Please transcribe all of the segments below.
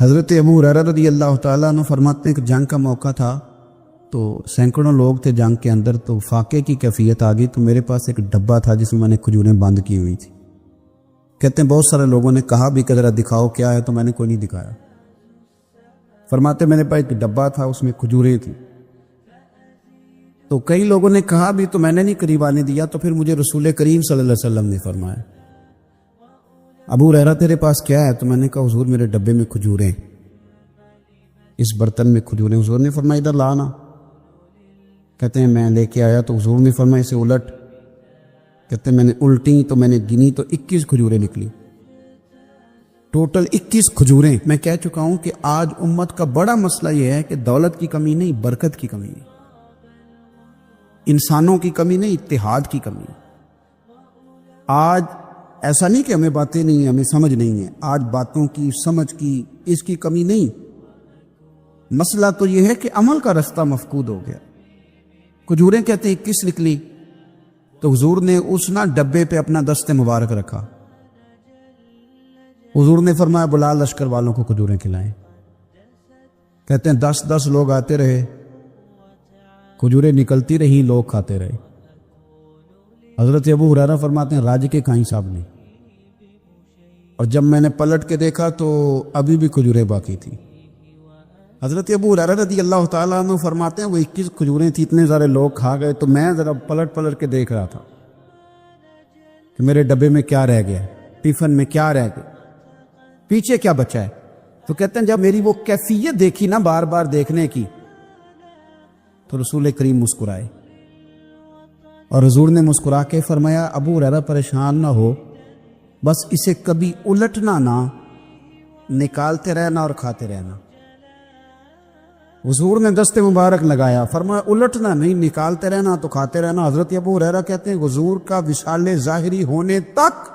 حضرت ابو ہریرہ رضی اللہ تعالیٰ عنہ فرماتے ہیں کہ جنگ کا موقع تھا تو سینکڑوں لوگ تھے جنگ کے اندر، تو فاقے کی کیفیت آ گئی، تو میرے پاس ایک ڈبہ تھا جس میں میں نے کھجوریں بند کی ہوئی تھی۔ کہتے ہیں بہت سارے لوگوں نے کہا بھی کہ ذرا دکھاؤ کیا ہے، تو میں نے کوئی نہیں دکھایا۔ فرماتے میرے پاس ایک ڈبہ تھا، اس میں کھجوریں تھیں، تو کئی لوگوں نے کہا بھی تو میں نے نہیں قریب آنے دیا، تو پھر مجھے رسول کریم صلی اللہ علیہ وسلم نے فرمایا ابو ہریرہ تیرے پاس کیا ہے؟ تو میں نے کہا حضور میرے ڈبے میں کھجوریں، اس برتن میں کھجوریں۔ حضور نے فرمایا ادھر لانا۔ کہتے ہیں میں لے کے آیا تو حضور نے فرمایا اسے الٹ۔ کہتے ہیں میں نے الٹی تو میں نے گنی تو 21 کھجوریں نکلی، ٹوٹل 21 کھجوریں۔ میں کہہ چکا ہوں کہ آج امت کا بڑا مسئلہ یہ ہے کہ دولت کی کمی نہیں، برکت کی کمی ہے، انسانوں کی کمی نہیں، اتحاد کی کمی ہے۔ آج ایسا نہیں کہ ہمیں باتیں نہیں ہیں، ہمیں سمجھ نہیں ہے، آج باتوں کی سمجھ کی اس کی کمی نہیں، مسئلہ تو یہ ہے کہ عمل کا رستہ مفقود ہو گیا۔ کھجوریں کہتے ہیں 21 نکلی، تو حضور نے اس ڈبے پہ اپنا دست مبارک رکھا۔ حضور نے فرمایا بلا لشکر والوں کو کھجوریں کھلائیں۔ کہتے ہیں 10 لوگ آتے رہے، کھجوریں نکلتی رہی، لوگ کھاتے رہے۔ حضرت ابو ہریرہ فرماتے ہیں راج کے کھائیں صاحب نے، اور جب میں نے پلٹ کے دیکھا تو ابھی بھی کھجوریں باقی تھی۔ حضرت ابو ہریرہ رضی اللہ تعالیٰ عنہ فرماتے ہیں وہ 21 کھجوریں تھی، اتنے سارے لوگ کھا گئے، تو میں ذرا پلٹ کے دیکھ رہا تھا کہ میرے ڈبے میں کیا رہ گیا، ٹفن میں کیا رہ گیا، پیچھے کیا بچا ہے۔ تو کہتے ہیں جب میری وہ کیفیت دیکھی نا بار بار دیکھنے کی، تو رسول کریم مسکرائے، اور حضور نے مسکرا کے فرمایا ابو ہریرہ پریشان نہ ہو، بس اسے کبھی الٹنا نہ، نکالتے رہنا اور کھاتے رہنا۔ حضور نے دست مبارک لگایا، فرمایا الٹنا نہیں، نکالتے رہنا تو کھاتے رہنا۔ حضرت ابو ہریرہ کہتے ہیں حضور کا وصال ظاہری ہونے تک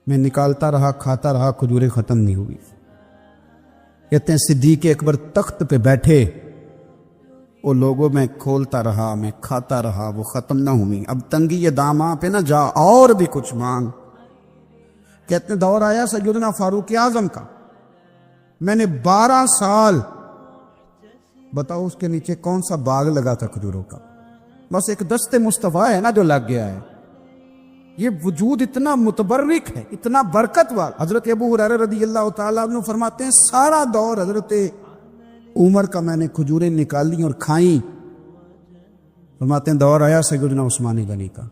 میں نکالتا رہا، کھاتا رہا، کھجوریں ختم نہیں ہوئی۔ کہتے ہیں صدیق اکبر تخت پہ بیٹھے، وہ لوگوں میں کھولتا رہا، میں کھاتا رہا، وہ ختم نہ ہوئی۔ اب تنگی یہ داماں پہ نہ جا، اور بھی کچھ مانگ۔ کہتے ہیں دور آیا سیدنا فاروق اعظم کا، میں نے 12 سال، بتاؤ اس کے نیچے کون سا باغ لگا تھا کھجوروں کا، بس ایک دست مصطفیٰ ہے نا جو لگ گیا ہے۔ یہ وجود اتنا متبرک ہے، اتنا برکت والا۔ حضرت ابو ہریرہ رضی اللہ تعالیٰ عنہ فرماتے ہیں سارا دور حضرت عمر کا میں نے کھجوریں نکالی اور کھائیں۔ فرماتے ہیں دور آیا سیدنا عثمان غنی کا،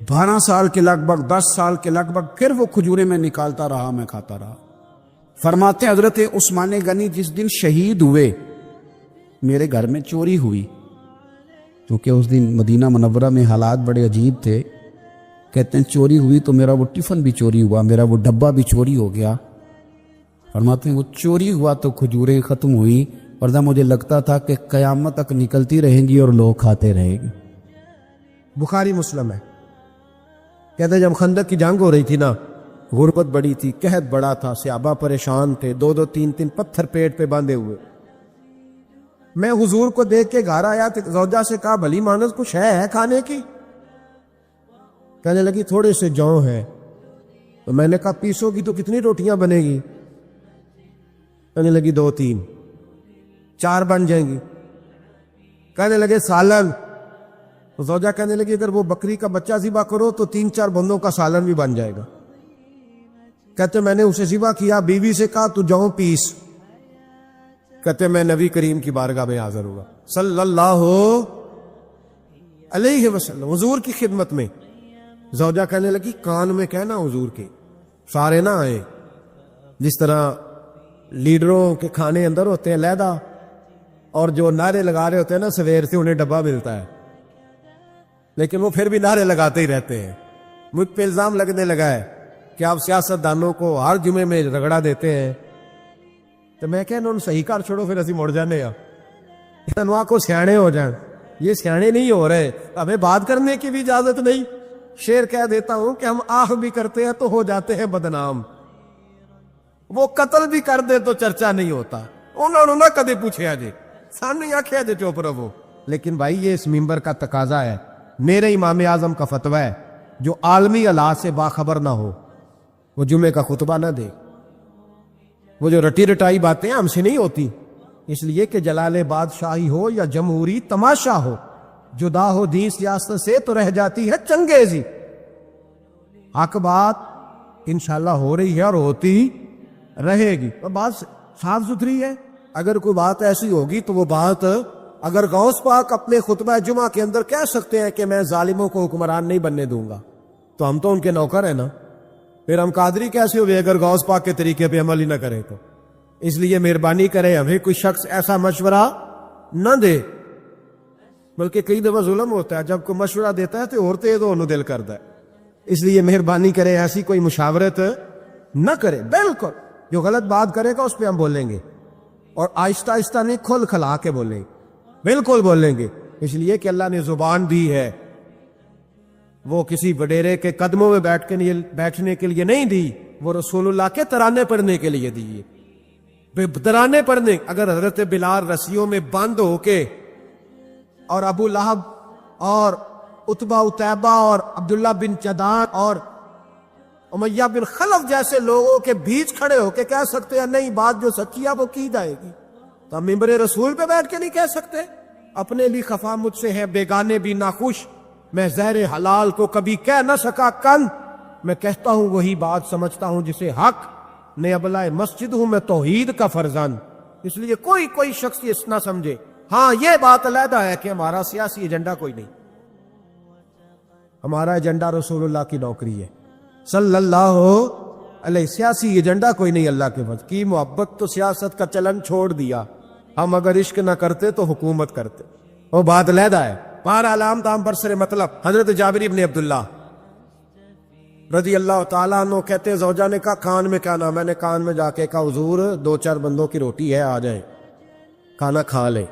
12 سال کے لگ بھگ، 10 سال کے لگ بھگ، پھر وہ کھجوریں میں نکالتا رہا، میں کھاتا رہا۔ فرماتے ہیں حضرت عثمان غنی جس دن شہید ہوئے، میرے گھر میں چوری ہوئی، کیونکہ اس دن مدینہ منورہ میں حالات بڑے عجیب تھے۔ کہتے ہیں چوری ہوئی تو میرا وہ ٹفن بھی چوری ہوا، میرا وہ ڈبہ بھی چوری ہو گیا۔ فرماتے ہیں وہ چوری ہوا تو کھجوریں ختم ہوئی، ورنہ مجھے لگتا تھا کہ قیامت تک نکلتی رہیں گی اور لوگ کھاتے رہیں گے۔ بخاری مسلم ہے۔ کہتے ہیں جب خندق کی جنگ ہو رہی تھی نا، غربت بڑی تھی، قحط بڑا تھا، صحابہ پریشان تھے، 2 3 پتھر پیٹ پہ باندھے ہوئے۔ میں حضور کو دیکھ کے گھر آیا تو زوجہ سے کہا بھلی مانس کچھ ہے کھانے کی؟ کہنے لگی تھوڑے سے جوں ہے۔ تو میں نے کہا پیسو گی تو کتنی روٹیاں بنے گی؟ کہنے لگی 2 3 4 بن جائیں گی۔ کہنے لگے سالن۔ تو زوجہ کہنے لگی اگر وہ بکری کا بچہ ذبح کرو تو 3 4 بندوں کا سالن بھی بن جائے گا۔ کہتے میں نے اسے ذبح کیا، بیوی سے کہا تو جاؤ پیس۔ کہتے میں نبی کریم کی بارگاہ میں حاضر ہوا صلی اللہ علیہ وسلم، حضور کی خدمت میں۔ زوجہ کہنے لگی کان میں کہنا حضور کے، سارے نہ آئے، جس طرح لیڈروں کے کھانے اندر ہوتے ہیں علیحدہ، اور جو نعرے لگا رہے ہوتے ہیں نا سویر سے انہیں ڈبہ ملتا ہے، لیکن وہ پھر بھی نعرے لگاتے ہی رہتے ہیں۔ مجھ پہ الزام لگنے لگا ہے کہ آپ سیاست دانوں کو ہر جمعے میں رگڑا دیتے ہیں، تو میں کہ انہوں نے صحیح کر چھوڑو، پھر اسی مڑ جانے انواع کو سیانے ہو جائیں۔ یہ سیانے نہیں ہو رہے، ہمیں بات کرنے کی بھی اجازت نہیں۔ شعر کہہ دیتا ہوں کہ ہم آہ بھی کرتے ہیں تو ہو جاتے ہیں بدنام، وہ قتل بھی کر دے تو چرچا نہیں ہوتا۔ انہوں نے نہ کدے پوچھے آجے، سامنے آکھے آجے چوپ رہو۔ لیکن بھائی یہ اس ممبر کا تقاضا ہے، میرے امام اعظم کا فتویٰ ہے، جو عالمی حالات سے باخبر نہ ہو وہ جمعے کا خطبہ نہ دے۔ وہ جو رٹی رٹائی باتیں ہم سے نہیں ہوتی، اس لیے کہ جلال بادشاہی ہو یا جمہوری تماشا ہو، جدا ہو دین سیاست سے تو رہ جاتی ہے چنگیزی۔ حق بات انشاءاللہ ہو رہی ہے اور ہوتی رہے گی، اور بات صاف ستھری ہے۔ اگر کوئی بات ایسی ہوگی تو وہ بات اگر غوث پاک اپنے خطبہ جمعہ کے اندر کہہ سکتے ہیں کہ میں ظالموں کو حکمران نہیں بننے دوں گا، تو ہم تو ان کے نوکر ہیں نا، پھر ہم قادری کیسے ہوئے اگر غوث پاک کے طریقے پہ عمل ہی نہ کریں تو؟ اس لیے مہربانی کرے ہمیں کوئی شخص ایسا مشورہ نہ دے، بلکہ کئی دفعہ ظلم ہوتا ہے، جب کوئی مشورہ دیتا ہے تو اور تیز ہونے دل کرتا ہے، اس لیے مہربانی کرے ایسی کوئی مشاورت نہ کرے۔ بالکل جو غلط بات کرے گا اس پہ ہم بولیں گے، اور آہستہ آہستہ نہیں، کھل کھلا کے بولیں گے، بالکل بولیں گے، اس لیے کہ اللہ نے زبان دی ہے، وہ کسی وڈیرے کے قدموں میں بیٹھنے کے لیے نہیں دی، وہ رسول اللہ کے ترانے پڑھنے کے لیے دی ہے۔ ترانے پڑھنے، اگر حضرت بلال رسیوں میں بند ہو کے اور ابو لہب اور عتبہ اتیبہ اور عبداللہ بن جدعان اور امیہ بن خلف جیسے لوگوں کے بیچ کھڑے ہو کے کہہ سکتے ہیں نہیں بات جو سچی ہے وہ کی جائے گی، تو ہم ممبر رسول پہ بیٹھ کے نہیں کہہ سکتے؟ اپنے لیے خفا مجھ سے ہے بیگانے بھی ناخوش، میں زہر حلال کو کبھی کہہ نہ سکا کن، میں کہتا ہوں وہی بات سمجھتا ہوں جسے حق، نے ابلہ مسجد ہوں میں توحید کا فرزند۔ اس لیے کوئی شخص یہ نہ سمجھے، ہاں یہ بات علیحدہ ہے کہ ہمارا سیاسی ایجنڈا کوئی نہیں، ہمارا ایجنڈا رسول اللہ کی نوکری ہے صلی اللہ علیہ، سیاسی ایجنڈا کوئی نہیں۔ اللہ کے فضل کی محبت تو سیاست کا چلن چھوڑ دیا، ہم اگر عشق نہ کرتے تو حکومت کرتے، وہ بات علیحدہ ہے۔ پارا علام تام برسر مطلب حضرت جابر ابن عبداللہ رضی اللہ تعالیٰ عنہ کہتے زوجہ نے کہا کان میں کھانا، میں نے کان میں جا کے کہا حضور 2-4 بندوں کی روٹی ہے، آ جائیں کھانا کھا لیں۔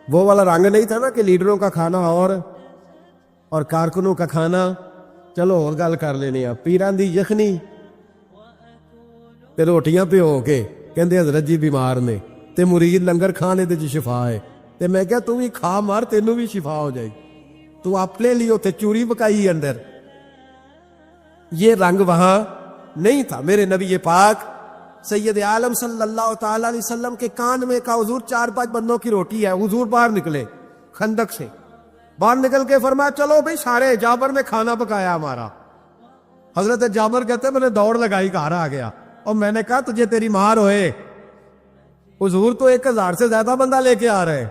وہ والا رنگ نہیں تھا نا کہ لیڈروں کا کھانا اور کارکنوں کا کھانا چلو اور گل کر لینی ہے، پیران دی یخنی تے روٹیاں پہ ہو کے کہندے حضرت جی بیمار نے تے مرید لنگر کھانے دے جی شفا ہے، تے میں کہا تم ہی کھا مار تینوں بھی شفا ہو جائے، تو اپنے لیے تے چوری پکائی اندر، یہ رنگ وہاں نہیں تھا۔ میرے نبی پاک سید عالم صلی اللہ تعالی علیہ وسلم کے کان میں کہا حضور 4-5 بندوں کی روٹی ہے، حضور باہر نکلے خندق سے، باہر نکل کے فرمایا چلو بھئی سارے، جابر نے کھانا پکایا ہمارا۔ حضرت جابر کہتے میں نے دوڑ لگائی گھر آ گیا، اور میں نے کہا تجھے تیری مار ہوئے، حضور تو 1000 سے زیادہ بندہ لے کے آ رہے،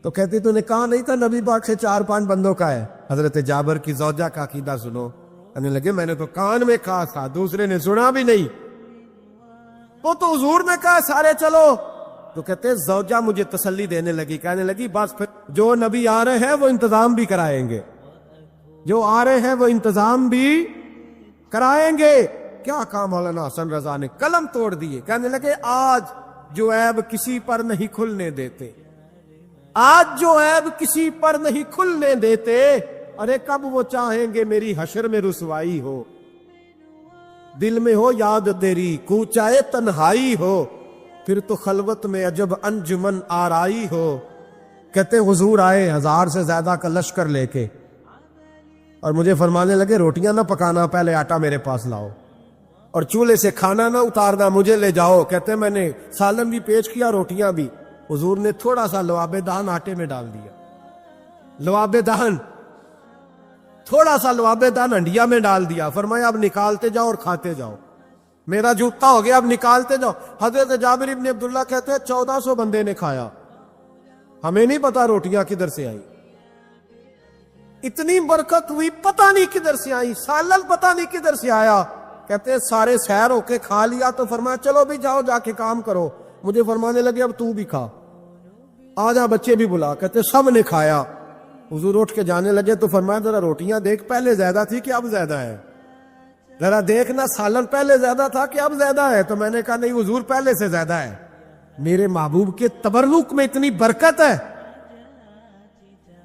تو کہتی تو نے کہا نہیں تھا نبی پاک سے 4-5 بندوں کا ہے۔ حضرت جابر کی زوجہ کا عقیدہ سنو، کہنے لگے میں نے تو کان میں کہا تھا، دوسرے نے سنا بھی نہیں، وہ تو حضور نے کہا سارے چلو، تو کہتے زوجہ مجھے تسلی دینے لگی، کہنے لگی بس پھر جو نبی آ رہے ہیں وہ انتظام بھی کرائیں گے، جو آ رہے ہیں وہ انتظام بھی کرائیں گے۔ کیا کام مولانا حسن رضا نے قلم توڑ دیے، کہنے لگے آج جو عیب کسی پر نہیں کھلنے دیتے، آج جو عیب کسی پر نہیں کھلنے دیتے، ارے کب وہ چاہیں گے میری حشر میں رسوائی ہو، دل میں ہو یاد تیری کوچائے تنہائی ہو، پھر تو خلوت میں عجب انجمن آرائی ہو۔ کہتے حضور آئے 1000 سے زیادہ کا لشکر لے کے، اور مجھے فرمانے لگے روٹیاں نہ پکانا، پہلے آٹا میرے پاس لاؤ، اور چولہے سے کھانا نہ اتارنا، مجھے لے جاؤ۔ کہتے میں نے سالن بھی پیش کیا، روٹیاں بھی، حضور نے تھوڑا سا لواب دہن آٹے میں ڈال دیا، لواب دہن، تھوڑا سا لواب دہن ہنڈیا میں ڈال دیا، فرمایا اب نکالتے جاؤ اور کھاتے جاؤ، میرا جوتا ہو گیا اب نکالتے جاؤ۔ حضرت جابر ابن عبداللہ کہتے ہیں 1400 بندے نے کھایا، ہمیں نہیں پتا روٹیاں کدھر سے آئی، اتنی برکت ہوئی پتہ نہیں کدھر سے آئی، سالن پتہ نہیں کدھر سے آیا۔ کہتے ہیں سارے سیر ہو کے کھا لیا، تو فرمایا چلو بھی جاؤ جا کے کام کرو، مجھے فرمانے لگے اب تو بھی کھا، آجا بچے بھی بلا۔ کہتے سب نے کھایا، حضور اٹھ کے جانے لگے تو فرمایا ذرا روٹیاں دیکھ پہلے زیادہ تھی کہ اب زیادہ ہے، ذرا دیکھنا سالن پہلے زیادہ تھا کہ اب زیادہ ہے، تو میں نے کہا نہیں حضور پہلے سے زیادہ ہے، میرے محبوب کے تبرک میں اتنی برکت ہے۔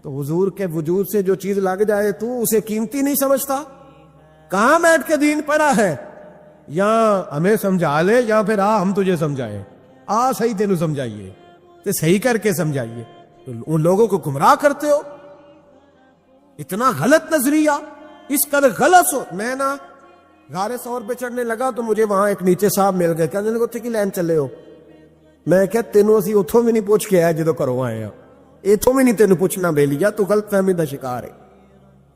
تو حضور کے وجود سے جو چیز لگ جائے تو اسے قیمتی نہیں سمجھتا؟ کہاں بیٹھ کے دین پڑھا ہے؟ یا ہمیں سمجھا لے یا پھر ہم تجھے سمجھائیں، صحیح تینوں سمجھائیے تو صحیح کر کے سمجھائیے، ان لوگوں کو گمراہ کرتے ہو، اتنا غلط نظریہ، اس قدر غلط ہو۔ میں نا غار ثور پہ چڑھنے لگا تو مجھے وہاں ایک نیچے صاحب مل گئے, کہنے لگے اتنے کی لین چلے ہو. میں کہ تینوں اسی اتوں بھی نہیں پوچھ کے آئے جدو کرو آئے ہیں, اتوں بھی نہیں تینوں پوچھنا بے لیا, تو غلط فہمی کا شکار ہے.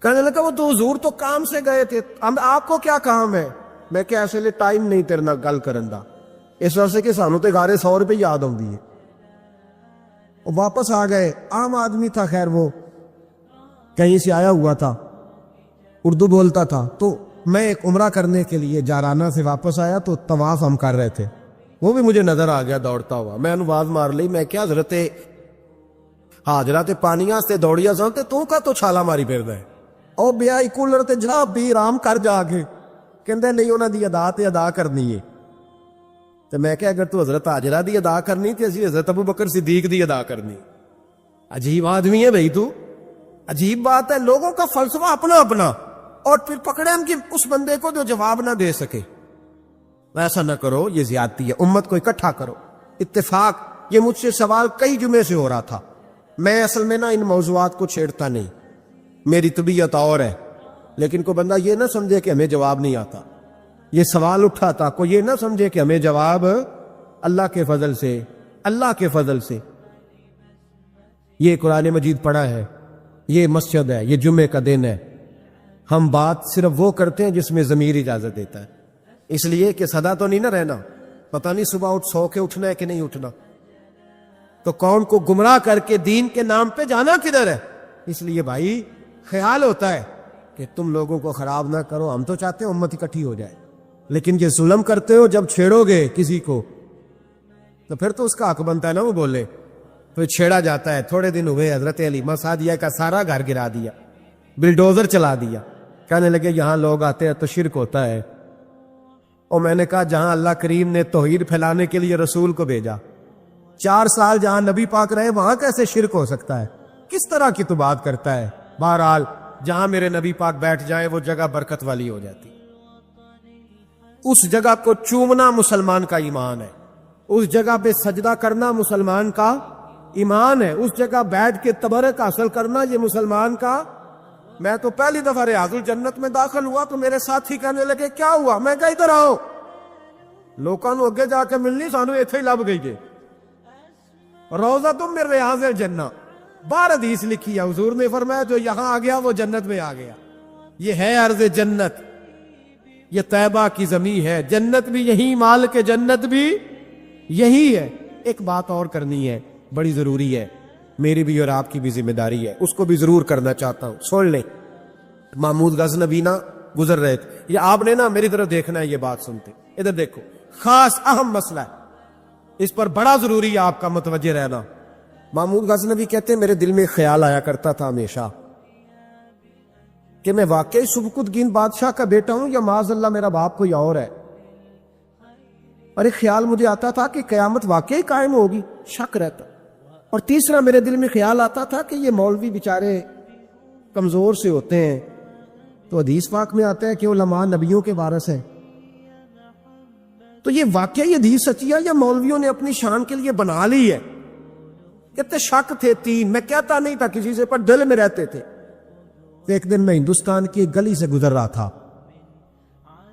کہنے لگا وہ تو حضور تو کام سے گئے تھے, آپ کو کیا کام ہے؟ میں کہ ایسے لیے ٹائم نہیں تیرے نال گل کرن دا, اس وجہ سے کہ سانو تے غار ثور پہ یاد آتی ہے. وہ واپس آ گئے, عام آدمی تھا خیر, وہ کہیں سے آیا ہوا تھا, اردو بولتا تھا. تو میں ایک عمرہ کرنے کے لیے جارانہ سے واپس آیا تو طواف ہم کر رہے تھے, وہ بھی مجھے نظر آ گیا دوڑتا ہوا. میں آواز مار لی, میں کیا حضرت حاجرہ تے پانی واسطے دوڑیا سن تے تو کا تو چھالا ماری پھردا ہے, او بیا کولر تے جا بھی آرام کر جا کے. کہندے نہیں انہاں دی ادا تے ادا کرنی ہے. تو میں کہ اگر تو حضرت حاجرہ دی ادا کرنی تے اسی حضرت ابو بکر صدیق دی ادا کرنی. عجیب آدمی ہے بھائی تو, عجیب بات ہے, لوگوں کا فلسفہ اپنا اپنا, اور پھر پکڑے ہم کہ اس بندے کو جو جواب نہ دے سکے. ایسا نہ کرو, یہ زیادتی ہے, امت کو اکٹھا کرو. اتفاق یہ مجھ سے سوال کئی جمعے سے ہو رہا تھا. میں اصل میں نا ان موضوعات کو چھیڑتا نہیں, میری طبیعت اور ہے, لیکن کوئی بندہ یہ نہ سمجھے کہ ہمیں جواب نہیں آتا. یہ سوال اٹھا تھا, کوئی یہ نہ سمجھے کہ ہمیں جواب اللہ کے فضل سے, اللہ کے فضل سے. یہ قرآن مجید پڑھا ہے, یہ مسجد ہے, یہ جمعے کا دن ہے. ہم بات صرف وہ کرتے ہیں جس میں ضمیر اجازت دیتا ہے, اس لیے کہ سدا تو نہیں نہ رہنا, پتہ نہیں صبح اٹھ سو کے اٹھنا ہے کہ نہیں اٹھنا, تو کون کو گمراہ کر کے دین کے نام پہ جانا کدھر ہے. اس لیے بھائی خیال ہوتا ہے کہ تم لوگوں کو خراب نہ کرو, ہم تو چاہتے ہیں امت اکٹھی ہو جائے, لیکن یہ ظلم کرتے ہو, جب چھیڑو گے کسی کو تو پھر تو اس کا حق بنتا ہے نا وہ بولے. پھر چھیڑا جاتا ہے. تھوڑے دن ہوئے حضرت علیمہ سعدیہ کا سارا گھر گرا دیا, بلڈوزر چلا دیا, کہنے لگے یہاں لوگ آتے ہیں تو شرک ہوتا ہے. اور میں نے کہا جہاں اللہ کریم نے توحید پھیلانے کے لیے رسول کو بھیجا, 4 سال جہاں نبی پاک رہے, وہاں کیسے شرک ہو سکتا ہے؟ کس طرح کی تو بات کرتا ہے. بہرحال جہاں میرے نبی پاک بیٹھ جائیں وہ جگہ برکت والی ہو جاتی. اس جگہ کو چومنا مسلمان کا ایمان ہے, اس جگہ پہ سجدہ کرنا مسلمان کا ایمان ہے, اس جگہ بیٹھ کے تبرک حاصل کرنا یہ مسلمان کا. میں تو پہلی دفعہ ریاض الجنت میں داخل ہوا تو میرے ساتھی کہنے لگے کیا ہوا؟ میں کہا ادھر آؤ, لوکاں نو اگے جا کے ملنی, سانو ایتھے ہی لب گئی جے روزہ تم میرے ریاض الجنہ. بار حدیث لکھی ہے, حضور نے فرمایا جو یہاں آ گیا وہ جنت میں آ گیا. یہ ہے عرض جنت, یہ طیبہ کی زمین ہے, جنت بھی یہی, مال کے جنت بھی یہی ہے. ایک بات اور کرنی ہے, بڑی ضروری ہے, میری بھی اور آپ کی بھی ذمہ داری ہے, اس کو بھی ضرور کرنا چاہتا ہوں. سن لیں, محمود غزنوی نا گزر رہے تھے, یہ آپ نے نا میری طرف دیکھنا ہے, یہ بات سنتے ادھر دیکھو, خاص اہم مسئلہ ہے, اس پر بڑا ضروری ہے آپ کا متوجہ رہنا. محمود غزنوی کہتے ہیں میرے دل میں خیال آیا کرتا تھا ہمیشہ کہ میں واقعی سبکتگین بادشاہ کا بیٹا ہوں یا معاذ اللہ میرا باپ کوئی اور ہے. اور ایک خیال مجھے آتا تھا کہ قیامت واقعی قائم ہوگی, شک رہتا. اور تیسرا میرے دل میں خیال آتا تھا کہ یہ مولوی بیچارے کمزور سے ہوتے ہیں, تو حدیث پاک میں آتا ہے کہ علماء نبیوں کے وارث ہیں, تو یہ واقعی حدیث سچی ہے یا مولویوں نے اپنی شان کے لیے بنا لی ہے؟ کہتے شک تھے 3, میں کہتا نہیں تھا کسی سے, پر دل میں رہتے تھے. ایک دن میں ہندوستان کی ایک گلی سے گزر رہا تھا,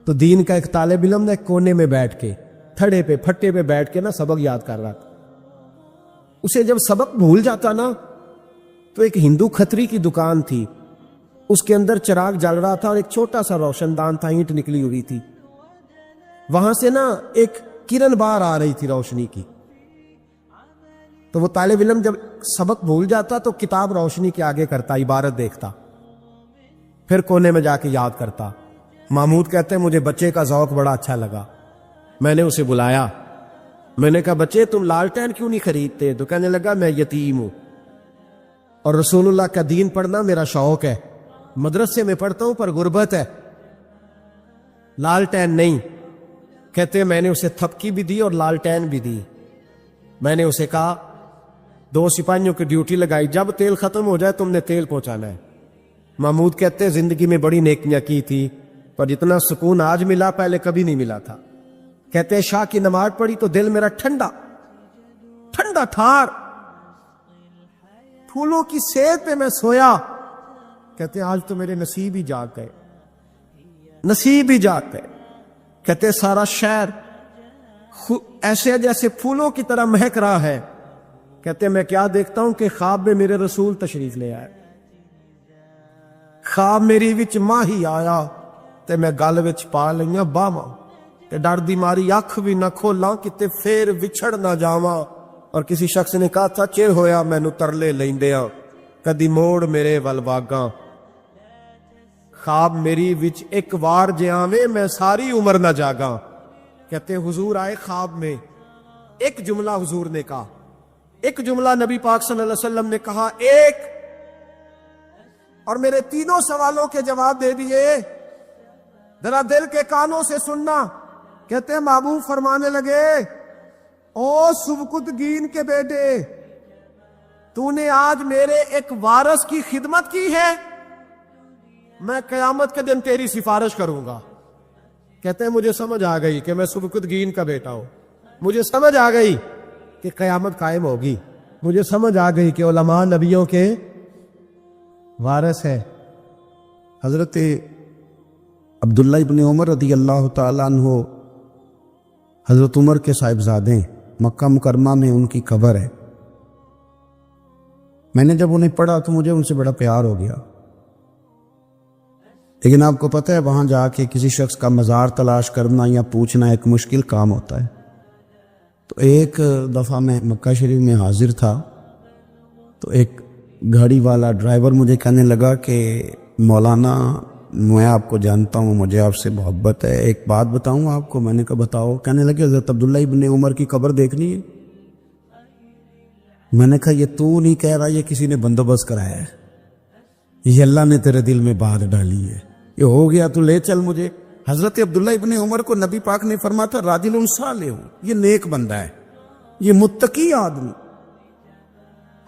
تو دین کا ایک طالب علم نے کونے میں بیٹھ کے, تھڑے پہ پھٹے پہ بیٹھ کے نا سبق یاد کر رہا تھا. اسے جب سبق بھول جاتا نا تو ایک ہندو کھتری کی دکان تھی, اس کے اندر چراغ جل رہا تھا اور ایک چھوٹا سا روشن دان تھا, اینٹ نکلی ہوئی تھی, وہاں سے نا ایک کرن باہر آ رہی تھی روشنی کی. تو وہ طالب علم جب سبق بھول جاتا تو کتاب روشنی کے آگے کرتا, عبارت دیکھتا, پھر کونے میں جا کے یاد کرتا. محمود کہتے ہیں مجھے بچے کا ذوق بڑا اچھا لگا, میں نے اسے بلایا, میں نے کہا بچے تم لالٹین کیوں نہیں خریدتے؟ تو کہنے لگا میں یتیم ہوں اور رسول اللہ کا دین پڑھنا میرا شوق ہے, مدرسے میں پڑھتا ہوں پر غربت ہے, لالٹین نہیں. کہتے میں نے اسے تھپکی بھی دی اور لالٹین بھی دی. میں نے اسے کہا 2 سپاہیوں کی ڈیوٹی لگائی, جب تیل ختم ہو جائے تم نے تیل پہنچانا ہے. محمود کہتے زندگی میں بڑی نیکیاں کی تھی پر جتنا سکون آج ملا پہلے کبھی نہیں ملا تھا. کہتے شاہ کی نماز پڑھی تو دل میرا ٹھنڈا ٹھنڈا ٹھار, پھولوں کی سیت پہ میں سویا. کہتے آج تو میرے نصیب ہی جاگ گئے, نصیب ہی جاگ گئے. کہتے سارا شہر ایسے جیسے پھولوں کی طرح مہک رہا ہے. کہتے میں کیا دیکھتا ہوں کہ خواب میں میرے رسول تشریف لے آئے. خواب میری وچ ماہی آیا تے میں گل وچ پا لئیاں باواں تے ڈر دی ماری اکھ بھی نہ کھولاں کتے پھر وچھڑ نہ جاواں. اور کسی شخص نے کہا تھا چر ہویا مینوں ترلے لیندیاں کدی موڑ میرے ول واگاں. خواب میری وچ ایک وار جے آویں میں ساری عمر نہ جاگاں. کہتے حضور آئے خواب میں, ایک جملہ حضور نے کہا, ایک جملہ نبی پاک صلی اللہ علیہ وسلم نے کہا, ایک, اور میرے تینوں سوالوں کے جواب دے دیے. ذرا دل کے کانوں سے سننا. کہتے ہیں محبوب فرمانے لگے, او سبکتگین کے بیٹے, تو نے آج میرے ایک وارث کی خدمت کی ہے, میں قیامت کے دن تیری سفارش کروں گا. کہتے ہیں مجھے سمجھ آ گئی کہ میں سبکتگین کا بیٹا ہوں, مجھے سمجھ آ گئی کہ قیامت قائم ہوگی, مجھے سمجھ آ گئی کہ علماء نبیوں کے وارث ہے. حضرت عبداللہ ابن عمر رضی اللہ تعالیٰ عنہ حضرت عمر کے صاحبزادے, مکہ مکرمہ میں ان کی قبر ہے. میں نے جب انہیں پڑھا تو مجھے ان سے بڑا پیار ہو گیا. لیکن آپ کو پتہ ہے وہاں جا کے کسی شخص کا مزار تلاش کرنا یا پوچھنا ایک مشکل کام ہوتا ہے. تو ایک دفعہ میں مکہ شریف میں حاضر تھا تو ایک گاڑی والا ڈرائیور مجھے کہنے لگا کہ مولانا میں آپ کو جانتا ہوں, مجھے آپ سے محبت ہے, ایک بات بتاؤں آپ کو. میں نے کہا بتاؤ. کہنے لگے حضرت عبداللہ ابن عمر کی قبر دیکھنی ہے. میں نے کہا یہ تو نہیں کہہ رہا, یہ کسی نے بندوبست کرایا ہے, یہ اللہ نے تیرے دل میں بات ڈالی ہے, یہ ہو گیا تو لے چل مجھے. حضرت عبداللہ ابن عمر کو نبی پاک نے فرمایا تھا راجل صالح ہوں, یہ نیک بندہ ہے, یہ متقی آدمی.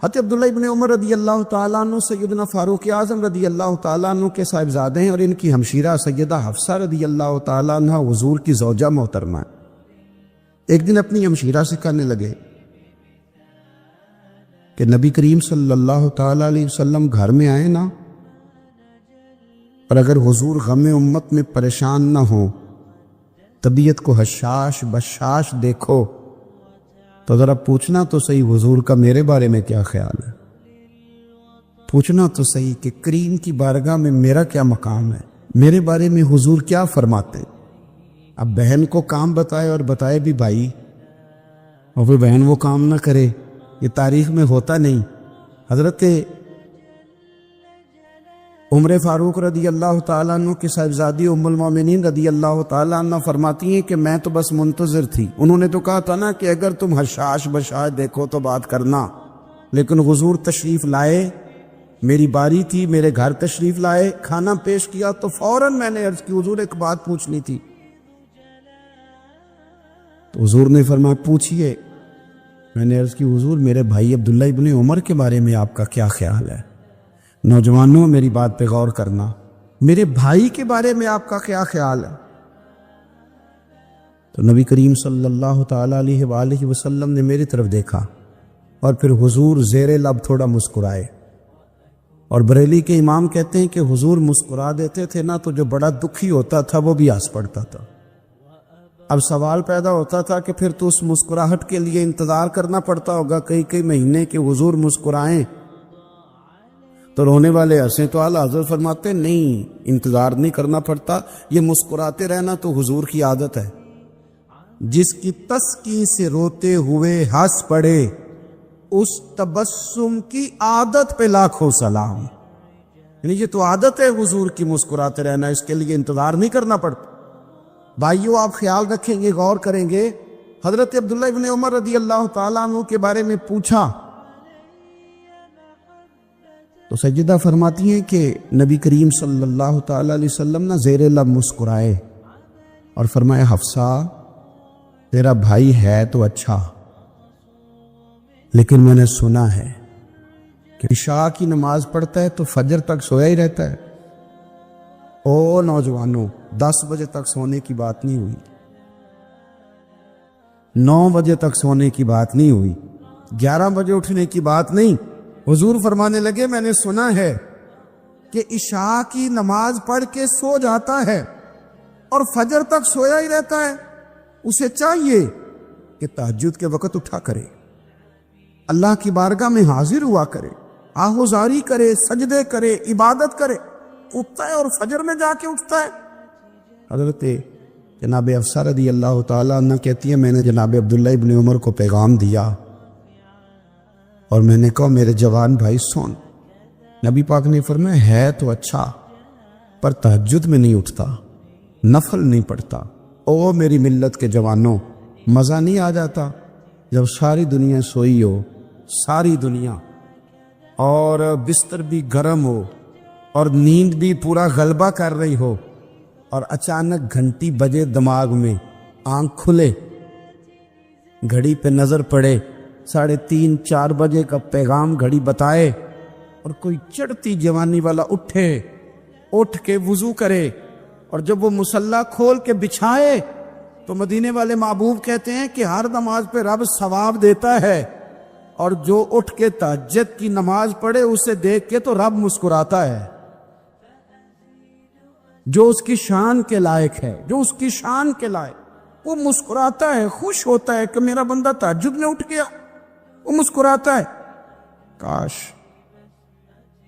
حضرت عبداللہ ابن عمر رضی اللہ تعالیٰ عنہ سیدنا فاروق اعظم رضی اللہ تعالیٰ عنہ کے صاحبزادے ہیں, اور ان کی ہمشیرہ سیدہ حفصہ رضی اللہ تعالیٰ عنہ حضور کی زوجہ محترمہ. ایک دن اپنی ہمشیرہ سے کہنے لگے کہ نبی کریم صلی اللہ تعالیٰ علیہ وسلم گھر میں آئے نا, اور اگر حضور غم امت میں پریشان نہ ہو, طبیعت کو حشاش بشاش دیکھو, تو ذرا پوچھنا تو صحیح حضور کا میرے بارے میں کیا خیال ہے, پوچھنا تو صحیح کہ کریم کی بارگاہ میں میرا کیا مقام ہے, میرے بارے میں حضور کیا فرماتے. اب بہن کو کام بتائے اور بتائے بھی بھائی, اور پھر بہن وہ کام نہ کرے, یہ تاریخ میں ہوتا نہیں. حضرت عمر فاروق رضی اللہ تعالیٰ عنہ کی صاحبزادی ام المومنین رضی اللہ تعالیٰ عنہ فرماتی ہیں کہ میں تو بس منتظر تھی. انہوں نے تو کہا تھا نا کہ اگر تم حشاش بشاش دیکھو تو بات کرنا, لیکن حضور تشریف لائے, میری باری تھی, میرے گھر تشریف لائے, کھانا پیش کیا تو فوراً میں نے عرض کی حضور ایک بات پوچھنی تھی. تو حضور نے فرمایا پوچھئے. میں نے عرض کی حضور میرے بھائی عبداللہ ابن عمر کے بارے میں آپ کا کیا خیال ہے؟ نوجوانوں میری بات پہ غور کرنا, میرے بھائی کے بارے میں آپ کا کیا خیال ہے؟ تو نبی کریم صلی اللہ تعالیٰ علیہ وآلہ وسلم نے میری طرف دیکھا, اور پھر حضور زیر لب تھوڑا مسکرائے. اور بریلی کے امام کہتے ہیں کہ حضور مسکرا دیتے تھے نا تو جو بڑا دکھی ہوتا تھا وہ بھی ہنس پڑتا تھا. اب سوال پیدا ہوتا تھا کہ پھر تو اس مسکراہٹ کے لیے انتظار کرنا پڑتا ہوگا کئی مہینے کہ حضور مسکرائیں تو رونے والے ہنسیں. تو اعلیٰ حضرت فرماتے نہیں, انتظار نہیں کرنا پڑتا, یہ مسکراتے رہنا تو حضور کی عادت ہے. جس کی تسکی سے روتے ہوئے ہنس پڑے, اس تبسم کی عادت پہ لاکھوں سلام. یعنی یہ تو عادت ہے حضور کی مسکراتے رہنا, اس کے لیے انتظار نہیں کرنا پڑتا. بھائیو آپ خیال رکھیں گے, غور کریں گے. حضرت عبداللہ ابن عمر رضی اللہ تعالیٰ عنہ کے بارے میں پوچھا تو سیدہ فرماتی ہیں کہ نبی کریم صلی اللہ تعالیٰ علیہ وسلم نہ زیر لب مسکرائے اور فرمایا حفصہ تیرا بھائی ہے تو اچھا, لیکن میں نے سنا ہے کہ عشاء کی نماز پڑھتا ہے تو فجر تک سویا ہی رہتا ہے. او نوجوانوں, 10 بجے تک سونے کی بات نہیں ہوئی, 9 بجے تک سونے کی بات نہیں ہوئی, 11 بجے اٹھنے کی بات نہیں. حضور فرمانے لگے میں نے سنا ہے کہ عشاء کی نماز پڑھ کے سو جاتا ہے اور فجر تک سویا ہی رہتا ہے، اسے چاہیے کہ تہجد کے وقت اٹھا کرے، اللہ کی بارگاہ میں حاضر ہوا کرے، آہوزاری کرے، سجدے کرے، عبادت کرے، اٹھتا ہے اور فجر میں جا کے اٹھتا ہے۔ حضرت جناب حفصہ رضی اللہ تعالیٰ عنہ کہتی ہے میں نے جناب عبداللہ ابن عمر کو پیغام دیا اور میں نے کہا میرے جوان بھائی سن، نبی پاک نے فرمایا ہے تو اچھا پر تہجد میں نہیں اٹھتا، نفل نہیں پڑھتا۔ او میری ملت کے جوانوں، مزہ نہیں آ جاتا جب ساری دنیا سوئی ہو، ساری دنیا، اور بستر بھی گرم ہو اور نیند بھی پورا غلبہ کر رہی ہو، اور اچانک گھنٹی بجے دماغ میں، آنکھ کھلے، گھڑی پہ نظر پڑے، 3:30 4 بجے کا پیغام گھڑی بتائے، اور کوئی چڑھتی جوانی والا اٹھ کے وضو کرے، اور جب وہ مصلی کھول کے بچھائے تو مدینے والے محبوب کہتے ہیں کہ ہر نماز پہ رب ثواب دیتا ہے، اور جو اٹھ کے تہجد کی نماز پڑھے اسے دیکھ کے تو رب مسکراتا ہے، جو اس کی شان کے لائق ہے، جو اس کی شان کے لائق، وہ مسکراتا ہے، خوش ہوتا ہے کہ میرا بندہ تہجد میں اٹھ گیا، وہ مسکراتا ہے۔ کاش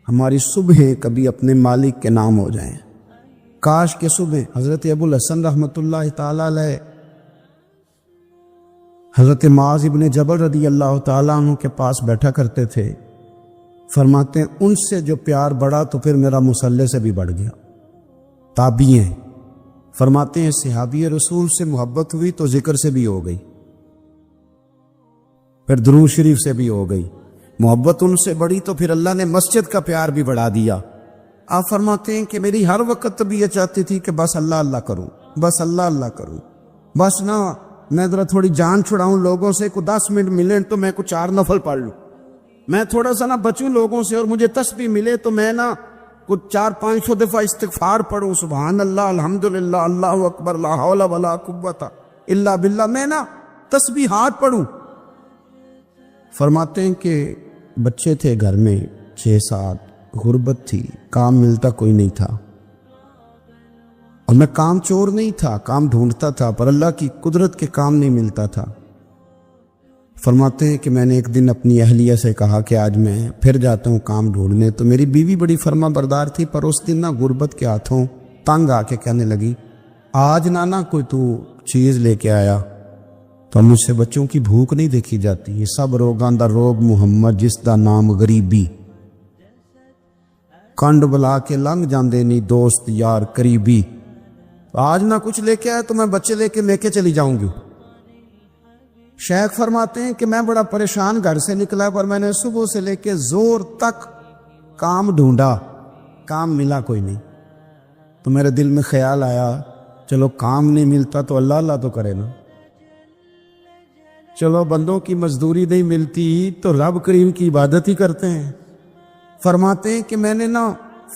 ہماری صبحیں کبھی اپنے مالک کے نام ہو جائیں، کاش کے صبح۔ حضرت ابو الحسن رحمۃ اللہ تعالی علیہ حضرت معاذ ابن جبل رضی اللہ تعالیٰ عنہ کے پاس بیٹھا کرتے تھے، فرماتے ہیں ان سے جو پیار بڑھا تو پھر میرا مصلی سے بھی بڑھ گیا۔ تابعی ہیں، فرماتے ہیں صحابی رسول سے محبت ہوئی تو ذکر سے بھی ہو گئی، پھر درود شریف سے بھی ہو گئی، محبت ان سے بڑھی تو پھر اللہ نے مسجد کا پیار بھی بڑھا دیا۔ آپ فرماتے ہیں کہ میری ہر وقت طبیعت چاہتی تھی کہ بس اللہ اللہ کروں، بس اللہ اللہ کروں، بس نہ میں ذرا تھوڑی جان چھڑاؤں لوگوں سے، کو 10 منٹ ملے تو میں کچھ 4 نفل پڑھ لوں، میں تھوڑا سا نہ بچوں لوگوں سے، اور مجھے تسبیح ملے تو میں نہ کچھ 400-500 دفعہ استغفار پڑھوں، سبحان اللہ، الحمدللہ، اللہ اکبر، لا حول ولا قوت الا باللہ، میں نہ تسبیحات پڑھوں۔ فرماتے ہیں کہ بچے تھے گھر میں 6-7، غربت تھی، کام ملتا کوئی نہیں تھا، اور میں کام چور نہیں تھا، کام ڈھونڈتا تھا، پر اللہ کی قدرت کے کام نہیں ملتا تھا۔ فرماتے ہیں کہ میں نے ایک دن اپنی اہلیہ سے کہا کہ آج میں پھر جاتا ہوں کام ڈھونڈنے، تو میری بیوی بڑی فرما بردار تھی، پر اس دن نہ غربت کے ہاتھوں تنگ آ کے کہنے لگی آج نانا کوئی تو چیز لے کے آیا، تو مجھ سے بچوں کی بھوک نہیں دیکھی جاتی، یہ سب روگاں دا روگ محمد جس دا نام غریبی، کنڈ بلا کے لنگ جاندے نہیں دوست یار قریبی، آج نہ کچھ لے کے آیا تو میں بچے لے کے چلی جاؤں گی۔ شیخ فرماتے ہیں کہ میں بڑا پریشان گھر سے نکلا، پر میں نے صبح سے لے کے زور تک کام ڈھونڈا، کام ملا کوئی نہیں، تو میرے دل میں خیال آیا چلو کام نہیں ملتا تو اللہ اللہ تو کرے نا، چلو بندوں کی مزدوری نہیں ملتی تو رب کریم کی عبادت ہی کرتے ہیں۔ فرماتے ہیں کہ میں نے نا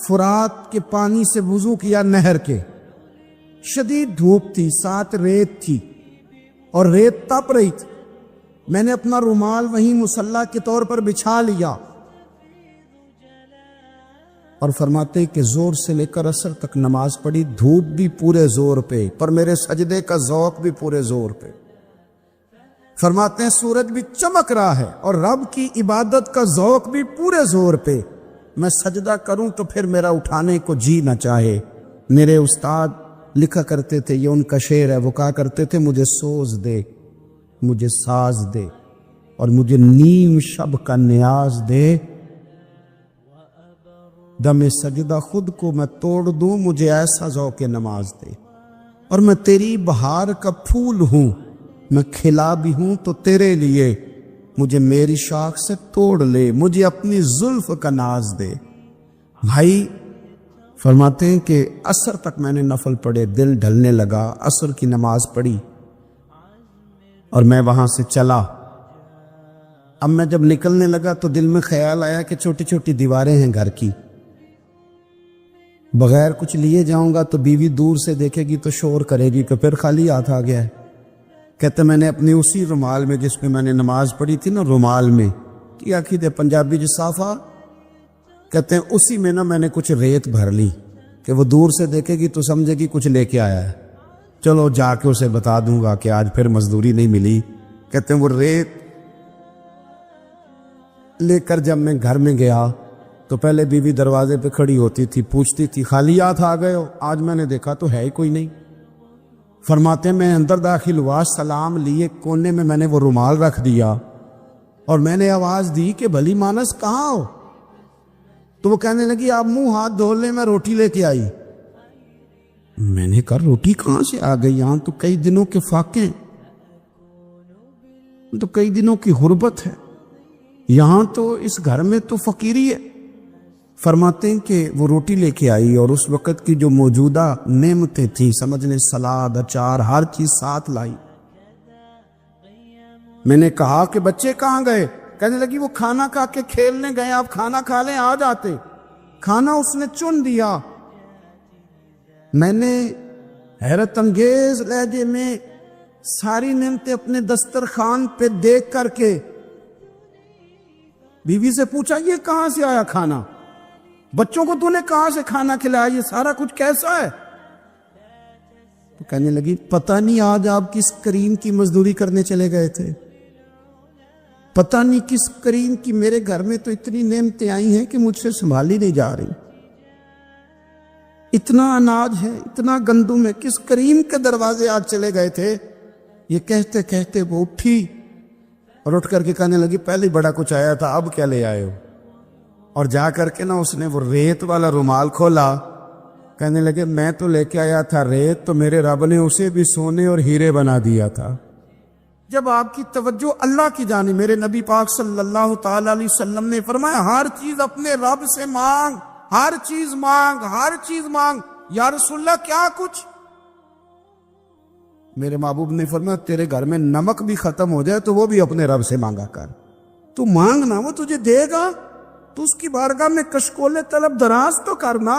فرات کے پانی سے وضو کیا، نہر کے، شدید دھوپ تھی، ساتھ ریت تھی اور ریت تپ رہی تھی، میں نے اپنا رومال وہیں مصلی کے طور پر بچھا لیا، اور فرماتے ہیں کہ زور سے لے کر عصر تک نماز پڑھی، دھوپ بھی پورے زور پہ، پر میرے سجدے کا ذوق بھی پورے زور پہ۔ فرماتے ہیں سورج بھی چمک رہا ہے اور رب کی عبادت کا ذوق بھی پورے زور پہ، میں سجدہ کروں تو پھر میرا اٹھانے کو جی نہ چاہے۔ میرے استاد لکھا کرتے تھے، یہ ان کا شعر ہے، وہ کہا کرتے تھے مجھے سوز دے، مجھے ساز دے، اور مجھے نیم شب کا نیاز دے، دم سجدہ خود کو میں توڑ دوں، مجھے ایسا ذوق نماز دے، اور میں تیری بہار کا پھول ہوں، میں کھلا بھی ہوں تو تیرے لیے، مجھے میری شاخ سے توڑ لے، مجھے اپنی زلف کا ناز دے۔ بھائی فرماتے ہیں کہ عصر تک میں نے نفل پڑھے، دل ڈھلنے لگا، عصر کی نماز پڑھی اور میں وہاں سے چلا۔ اب میں جب نکلنے لگا تو دل میں خیال آیا کہ چھوٹی چھوٹی دیواریں ہیں گھر کی، بغیر کچھ لیے جاؤں گا تو بیوی دور سے دیکھے گی تو شور کرے گی کہ پھر خالی ہاتھ آ گیا ہے۔ کہتے میں نے اپنی اسی رومال میں جس پہ میں نے نماز پڑھی تھی نا، رومال میں کیا کہتے پنجابی جو صافہ کہتے ہیں، اسی میں نا میں نے کچھ ریت بھر لی کہ وہ دور سے دیکھے گی تو سمجھے گی کچھ لے کے آیا ہے، چلو جا کے اسے بتا دوں گا کہ آج پھر مزدوری نہیں ملی. کہتے ہیں وہ ریت لے کر جب میں گھر میں گیا تو پہلے بیوی دروازے پہ کھڑی ہوتی تھی, پوچھتی تھی خالیات آ گئے ہو؟ آج میں نے دیکھا تو ہے ہی کوئی نہیں. فرماتے ہیں میں اندر داخل ہوا, سلام لیے, کونے میں نے وہ رومال رکھ دیا اور میں نے آواز دی کہ بھلی مانس کہاں ہو؟ تو وہ کہنے لگی آپ منہ ہاتھ دھو لیں, میں روٹی لے کے آئی. میں نے کہا روٹی کہاں سے آ گئی؟ یہاں تو کئی دنوں کے فاقے ہیں, تو کئی دنوں کی غربت ہے, یہاں تو اس گھر میں تو فقیری ہے. فرماتے ہیں کہ وہ روٹی لے کے آئی اور اس وقت کی جو موجودہ نعمتیں تھیں, سمجھ لیں سلاد, اچار, ہر چیز ساتھ لائی. میں نے کہا کہ بچے کہاں گئے؟ کہنے لگی وہ کھانا کھا کے کھیلنے گئے, آپ کھانا کھا لیں آ جاتے. کھانا اس نے چن دیا. میں نے حیرت انگیز لہجے میں ساری نعمتیں اپنے دسترخوان پہ دیکھ کر کے بیوی سے پوچھا یہ کہاں سے آیا کھانا؟ بچوں کو تو نے کہاں سے کھانا کھلایا؟ یہ سارا کچھ کیسا ہے؟ تو کہنے لگی پتہ نہیں آج آپ کس کریم کی مزدوری کرنے چلے گئے تھے, پتہ نہیں کس کریم کی, میرے گھر میں تو اتنی نعمتیں آئی ہیں کہ مجھ سے سنبھالی نہیں جا رہی. اتنا اناج ہے, اتنا گندم ہے, کس کریم کے دروازے آج چلے گئے تھے؟ یہ کہتے کہتے وہ اٹھی اور اٹھ کر کے کہنے لگی پہلے بڑا کچھ آیا تھا, اب کیا لے آئے ہو؟ اور جا کر کے نا اس نے وہ ریت والا رومال کھولا. کہنے لگے میں تو لے کے آیا تھا ریت, تو میرے رب نے اسے بھی سونے اور ہیرے بنا دیا تھا. جب آپ کی توجہ اللہ کی جانب, میرے نبی پاک صلی اللہ تعالی علیہ وسلم نے فرمایا ہر چیز اپنے رب سے مانگ, ہر چیز مانگ, ہر چیز مانگ. یا رسول اللہ کیا کچھ؟ میرے محبوب نے فرمایا تیرے گھر میں نمک بھی ختم ہو جائے تو وہ بھی اپنے رب سے مانگا کر. تو مانگنا, وہ تجھے دے گا, تو اس کی بارگاہ میں کشکول طلب دراز تو کرنا.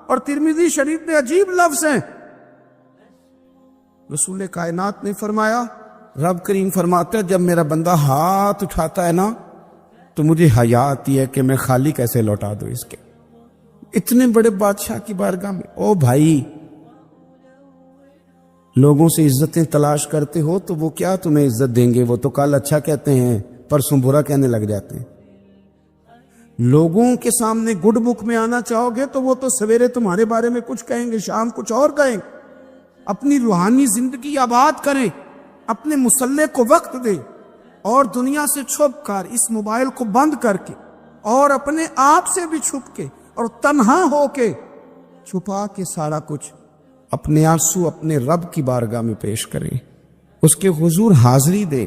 اور ترمذی شریف میں عجیب لفظ ہیں, رسول کائنات نے فرمایا, رب کریم فرماتا ہے جب میرا بندہ ہاتھ اٹھاتا ہے نا تو مجھے حیا آتی ہے کہ میں خالی کیسے لوٹا دوں اس کے. اتنے بڑے بادشاہ کی بارگاہ میں, او بھائی لوگوں سے عزتیں تلاش کرتے ہو تو وہ کیا تمہیں عزت دیں گے؟ وہ تو کل اچھا کہتے ہیں پرسوں برا کہنے لگ جاتے ہیں. لوگوں کے سامنے گڈ بک میں آنا چاہو گے تو وہ تو سویرے تمہارے بارے میں کچھ کہیں گے, شام کچھ اور کہیں. اپنی روحانی زندگی آباد کریں, اپنے مسلح کو وقت دیں, اور دنیا سے چھپ کر اس موبائل کو بند کر کے اور اپنے آپ سے بھی چھپ کے اور تنہا ہو کے چھپا کے سارا کچھ اپنے آنسو اپنے رب کی بارگاہ میں پیش کریں, اس کے حضور حاضری دیں.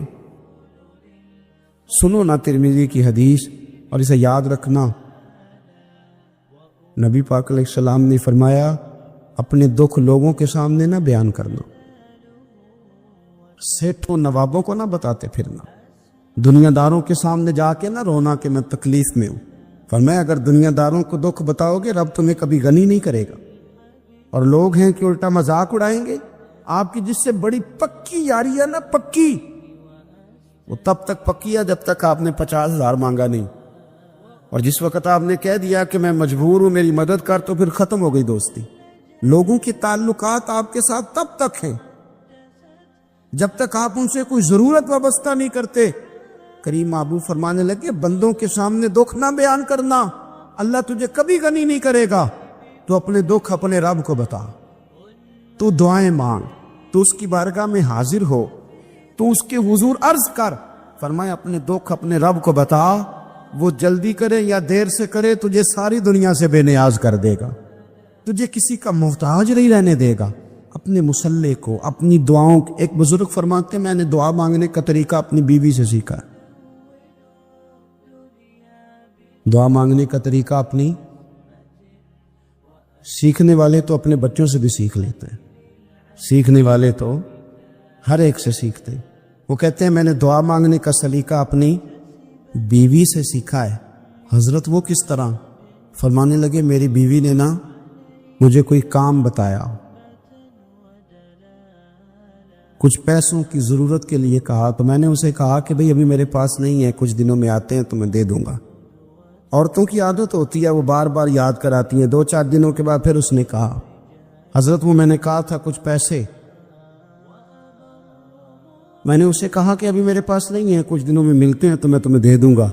سنو نا ترمذی کی حدیث اور اسے یاد رکھنا. نبی پاک علیہ السلام نے فرمایا اپنے دکھ لوگوں کے سامنے نہ بیان کرنا, سیٹھوں نوابوں کو نہ بتاتے پھرنا, دنیا داروں کے سامنے جا کے نہ رونا کہ میں تکلیف میں ہوں. فرمایا اگر دنیا داروں کو دکھ بتاؤ گے رب تمہیں کبھی غنی نہیں کرے گا. اور لوگ ہیں کہ الٹا مذاق اڑائیں گے. آپ کی جس سے بڑی پکی یاری ہے نا, پکی, وہ تب تک پکی ہے جب تک آپ نے 50,000 مانگا نہیں. اور جس وقت آپ نے کہہ دیا کہ میں مجبور ہوں میری مدد کر, تو پھر ختم ہو گئی دوستی. لوگوں کے تعلقات آپ کے ساتھ تب تک ہیں جب تک آپ ان سے کوئی ضرورت وابستہ نہیں کرتے. کریم محبوب فرمانے لگے بندوں کے سامنے دکھ نہ بیان کرنا, اللہ تجھے کبھی غنی نہیں کرے گا. تو اپنے دکھ اپنے رب کو بتا, تو دعائیں مانگ, تو اس کی بارگاہ میں حاضر ہو, تو اس کے حضور عرض کر. فرمایا اپنے دکھ اپنے رب کو بتا, وہ جلدی کرے یا دیر سے کرے تجھے ساری دنیا سے بے نیاز کر دے گا, تجھے کسی کا محتاج نہیں رہنے دے گا. اپنے مسلح کو, اپنی دعاؤں, ایک بزرگ فرماتے ہیں میں نے دعا مانگنے کا طریقہ اپنی بیوی سے سیکھا. دعا مانگنے کا طریقہ اپنی, سیکھنے والے تو اپنے بچوں سے بھی سیکھ لیتے ہیں, سیکھنے والے تو ہر ایک سے سیکھتے ہیں. وہ کہتے ہیں میں نے دعا مانگنے کا سلیقہ اپنی بیوی سے سیکھا ہے. حضرت وہ کس طرح؟ فرمانے لگے میری بیوی نے نا مجھے کوئی کام بتایا, کچھ پیسوں کی ضرورت کے لیے کہا, تو میں نے اسے کہا کہ بھئی ابھی میرے پاس نہیں ہے, کچھ دنوں میں آتے ہیں تو میں دے دوں گا. عورتوں کی عادت ہوتی ہے وہ بار بار یاد کراتی ہیں. 2-4 دنوں کے بعد پھر اس نے کہا حضرت وہ میں نے کہا تھا کچھ پیسے, میں نے اسے کہا کہ ابھی میرے پاس نہیں ہے، کچھ دنوں میں ملتے ہیں تو میں تمہیں دے دوں گا۔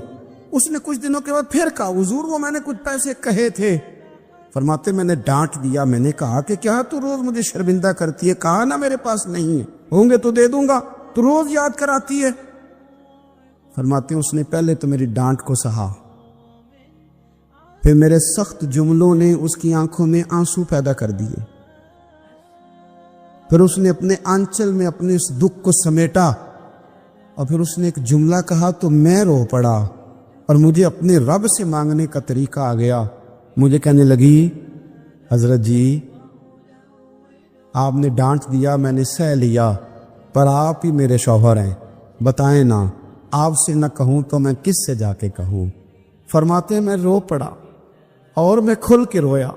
اس نے کچھ دنوں کے بعد پھر کہا حضور وہ میں نے کچھ پیسے کہے تھے۔ فرماتے میں نے ڈانٹ دیا، میں نے کہا کہ کیا تو روز مجھے شرمندہ کرتی ہے، کہا نا میرے پاس نہیں ہے، ہوں گے تو دے دوں گا، تو روز یاد کراتی ہے۔ فرماتے ہیں اس نے پہلے تو میری ڈانٹ کو سہا، پھر میرے سخت جملوں نے اس کی آنکھوں میں آنسو پیدا کر دیے، پھر اس نے اپنے آنچل میں اپنے اس دکھ کو سمیٹا، اور پھر اس نے ایک جملہ کہا تو میں رو پڑا، اور مجھے اپنے رب سے مانگنے کا طریقہ آ گیا۔ مجھے کہنے لگی حضرت جی آپ نے ڈانٹ دیا، میں نے سہ لیا، پر آپ ہی میرے شوہر ہیں، بتائیں نا آپ سے نہ کہوں تو میں کس سے جا کے کہوں۔ فرماتے ہیں میں رو پڑا، اور میں کھل کے رویا،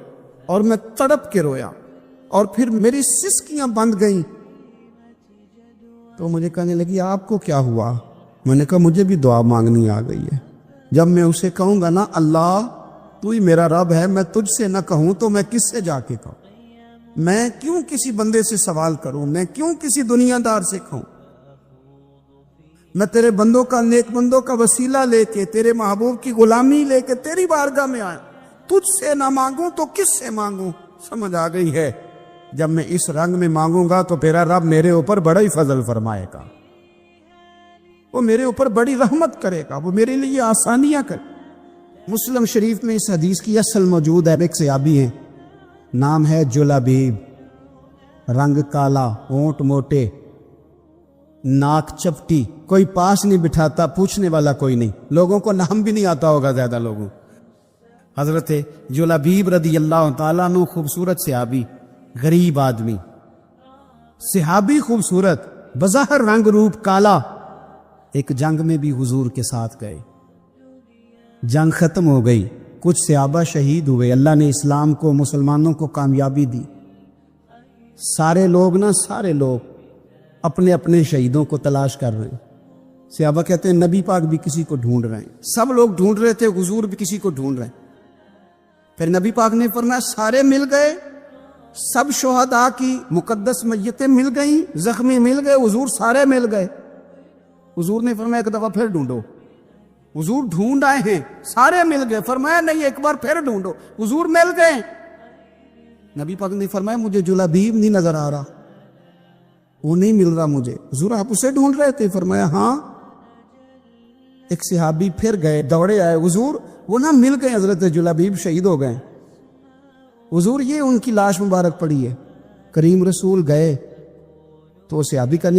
اور میں تڑپ کے رویا، اور پھر میری سسکیاں بند گئیں۔ تو مجھے کہنے لگی آپ کو کیا ہوا؟ میں نے کہا مجھے بھی دعا مانگنی آ گئی ہے، جب میں اسے کہوں گا نا اللہ تو ہی میرا رب ہے، میں تجھ سے نہ کہوں تو میں کس سے جا کے کہوں؟ میں کیوں کسی بندے سے سوال کروں؟ میں کیوں کسی دنیا دار سے کہوں؟ میں تیرے بندوں کا، نیک بندوں کا وسیلہ لے کے، تیرے محبوب کی غلامی لے کے تیری بارگاہ میں آیا، تجھ سے نہ مانگوں تو کس سے مانگوں؟ سمجھ آ گئی ہے جب میں اس رنگ میں مانگوں گا تو تیرا رب میرے اوپر بڑا ہی فضل فرمائے گا، وہ میرے اوپر بڑی رحمت کرے گا، وہ میرے لیے آسانیاں کرے۔ مسلم شریف میں اس حدیث کی اصل موجود ہے، ایک صحابی ہیں نام ہے جلابیب، رنگ کالا، ہونٹ موٹے، ناک چپٹی، کوئی پاس نہیں بٹھاتا، پوچھنے والا کوئی نہیں، لوگوں کو نام بھی نہیں آتا ہوگا زیادہ لوگوں۔ حضرت جلابیب رضی اللہ تعالیٰ عنہ خوبصورت صحابی، غریب آدمی، صحابی خوبصورت، بظاہر رنگ روپ کالا، ایک جنگ میں بھی حضور کے ساتھ گئے، جنگ ختم ہو گئی، کچھ صحابہ شہید ہوئے، اللہ نے اسلام کو، مسلمانوں کو کامیابی دی، سارے لوگ اپنے اپنے شہیدوں کو تلاش کر رہے ہیں۔ صحابہ کہتے ہیں نبی پاک بھی کسی کو ڈھونڈ رہے ہیں، سب لوگ ڈھونڈ رہے تھے، حضور بھی کسی کو ڈھونڈ رہے ہیں۔ پھر نبی پاک نے فرمایا سارے مل گئے، سب شہداء کی مقدس میتیں مل گئیں، زخمی مل گئے، حضور سارے مل گئے۔ حضور نے فرمایا ایک دفعہ پھر ڈھونڈو، حضور ڈھونڈ آئے ہیں، سارے مل گئے، فرمایا نہیں ایک بار پھر ڈھونڈو، حضور مل گئے۔ نبی پاک نے فرمایا مجھے جلابیب نہیں نظر آ رہا، وہ نہیں مل رہا مجھے۔ حضور آپ اسے ڈھونڈ رہے تھے؟ فرمایا ہاں۔ ایک صحابی پھر گئے، دوڑے آئے، حضور وہ نہ مل گئے، حضرت جلابیب شہید ہو گئے۔ حضور یہ ان کی لاش مبارک پڑی ہے۔ کریم رسول گئے تو صحابی کا